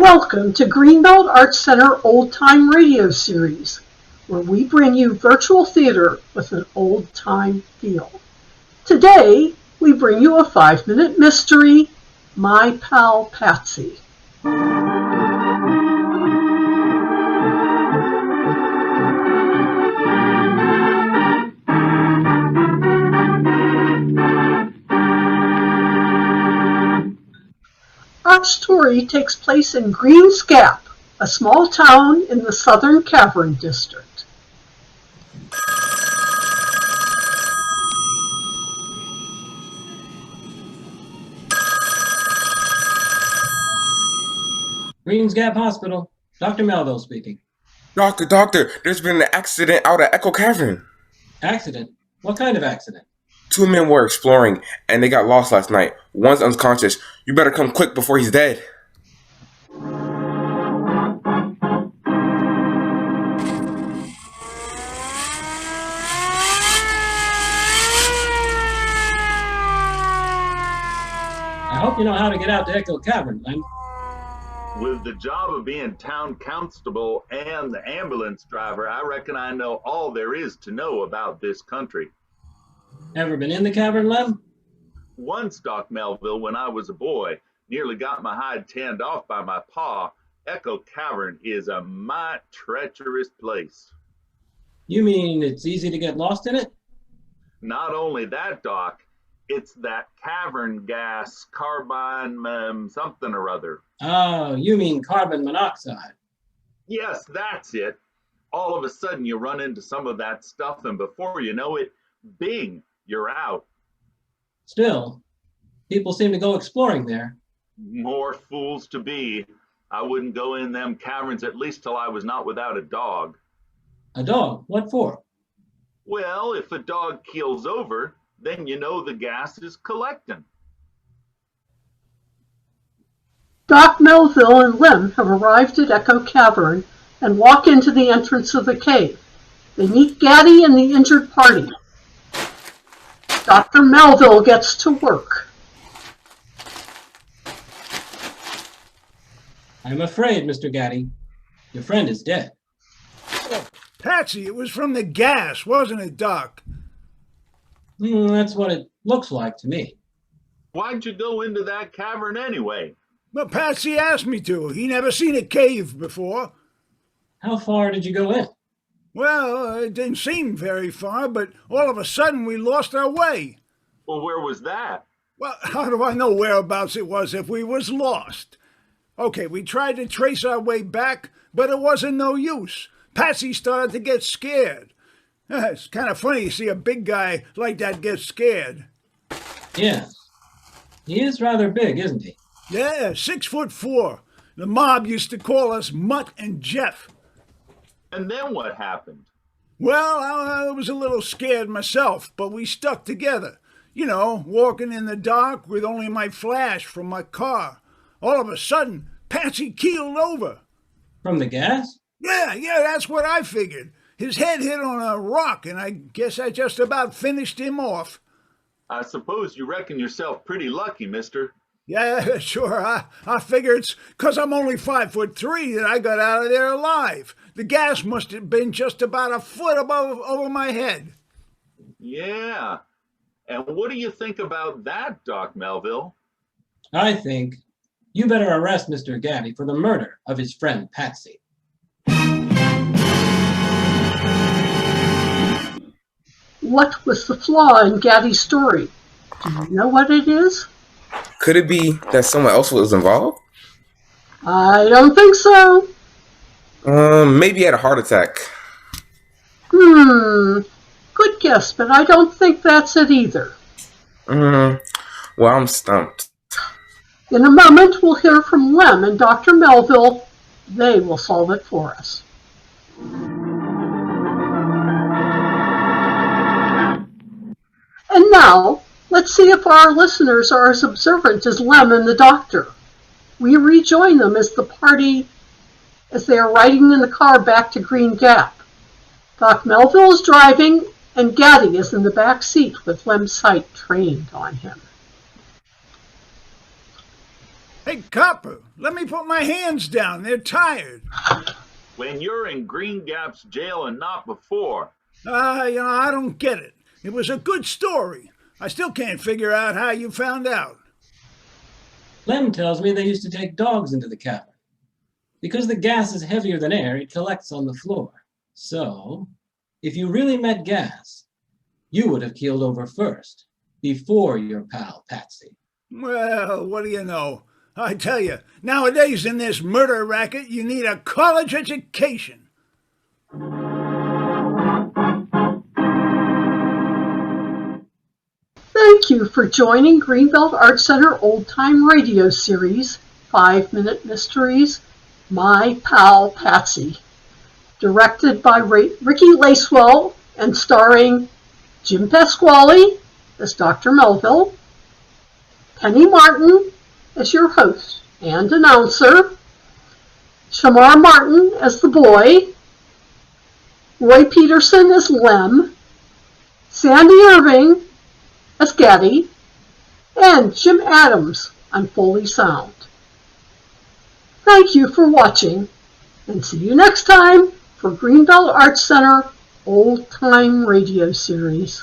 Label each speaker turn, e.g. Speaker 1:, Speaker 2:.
Speaker 1: Welcome to Greenbelt Arts Center Old Time Radio Series, where we bring you virtual theater with an old time feel. Today, we bring you a 5-minute mystery, My Pal Patsy. Our story takes place in Green's Gap, a small town in the southern Cavern district.
Speaker 2: Green's Gap Hospital. Dr. Melville speaking.
Speaker 3: Doctor, there's been an accident out at Echo Cavern.
Speaker 2: Accident? What kind of accident?
Speaker 3: 2 men were exploring, and they got lost last night. One's unconscious. You better come quick before he's dead.
Speaker 2: I hope you know how to get out to Echo Cavern, Lem.
Speaker 4: With the job of being town constable and the ambulance driver, I reckon I know all there is to know about this country.
Speaker 2: Ever been in the cavern, Lem?
Speaker 4: Once, Doc Melville, when I was a boy, nearly got my hide tanned off by my pa. Echo Cavern is a mighty treacherous place.
Speaker 2: You mean it's easy to get lost in it?
Speaker 4: Not only that, Doc, it's that cavern gas, carbine, something or other.
Speaker 2: Oh, you mean carbon monoxide.
Speaker 4: Yes, that's it. All of a sudden you run into some of that stuff, and before you know it, bing, you're out.
Speaker 2: Still, people seem to go exploring there.
Speaker 4: More fools to be. I wouldn't go in them caverns at least till I was not without a dog.
Speaker 2: A dog? What for?
Speaker 4: Well, if a dog keels over, then you know the gas is collecting.
Speaker 1: Doc Melville and Lem have arrived at Echo Cavern and walk into the entrance of the cave. They meet Gatti and the injured party. Dr. Melville gets to work.
Speaker 2: I'm afraid, Mr. Gatti, your friend is dead.
Speaker 5: Oh, Patsy, it was from the gas, wasn't it, Doc?
Speaker 2: That's what it looks like to me.
Speaker 4: Why'd you go into that cavern anyway?
Speaker 5: Well, Patsy asked me to. He never seen a cave before.
Speaker 2: How far did you go in?
Speaker 5: Well, it didn't seem very far, but all of a sudden we lost our way.
Speaker 4: Well, where was that?
Speaker 5: Well, how do I know whereabouts it was if we was lost? Okay, we tried to trace our way back, but it wasn't no use. Patsy started to get scared. It's kind of funny to see a big guy like that get scared.
Speaker 2: Yes. He is rather big, isn't he?
Speaker 5: Yeah, 6'4". The mob used to call us Mutt and Jeff.
Speaker 4: And then what happened?
Speaker 5: Well, I was a little scared myself, but we stuck together. You know, walking in the dark with only my flash from my car. All of a sudden, Patsy keeled over.
Speaker 2: From the gas?
Speaker 5: Yeah, that's what I figured. His head hit on a rock, and I guess I just about finished him off.
Speaker 4: I suppose you reckon yourself pretty lucky, mister.
Speaker 5: Yeah, sure. I figure it's 'cause I'm only 5'3" that I got out of there alive. The gas must have been just about a foot over my head.
Speaker 4: Yeah. And what do you think about that, Doc Melville?
Speaker 2: I think you better arrest Mr. Gatti for the murder of his friend Patsy.
Speaker 1: What was the flaw in Gatti's story? Do you know what it is?
Speaker 3: Could it be that someone else was involved?
Speaker 1: I don't think so.
Speaker 3: Maybe he had a heart attack.
Speaker 1: Good guess, but I don't think that's it either.
Speaker 3: Well, I'm stumped.
Speaker 1: In a moment, we'll hear from Lem and Dr. Melville. They will solve it for us. And now, let's see if our listeners are as observant as Lem and the doctor. We rejoin them as they are riding in the car back to Green Gap. Doc Melville is driving, and Gatti is in the back seat with Lem's sight trained on him.
Speaker 5: Hey, Copper, let me put my hands down. They're tired.
Speaker 4: When you're in Green Gap's jail and not before.
Speaker 5: I don't get it. It was a good story. I still can't figure out how you found out.
Speaker 2: Lem tells me they used to take dogs into the cavern. Because the gas is heavier than air, it collects on the floor. So, if you really met gas, you would have keeled over first, before your pal Patsy.
Speaker 5: Well, what do you know? I tell you, nowadays in this murder racket, you need a college education.
Speaker 1: Thank you for joining Greenbelt Art Center Old Time Radio Series, 5-Minute Mysteries, My Pal Patsy. Directed by Rikki Lacewell and starring Jim Pasquale as Dr. Melville, Penny Martin as your host and announcer, Shemar Martin as the boy, Roy Peterson as Lem, Sandy Irving as Gatti, and Jim Adams on Foley Sound. Thank you for watching, and see you next time for Greenbelt Arts Center Old Time Radio Series.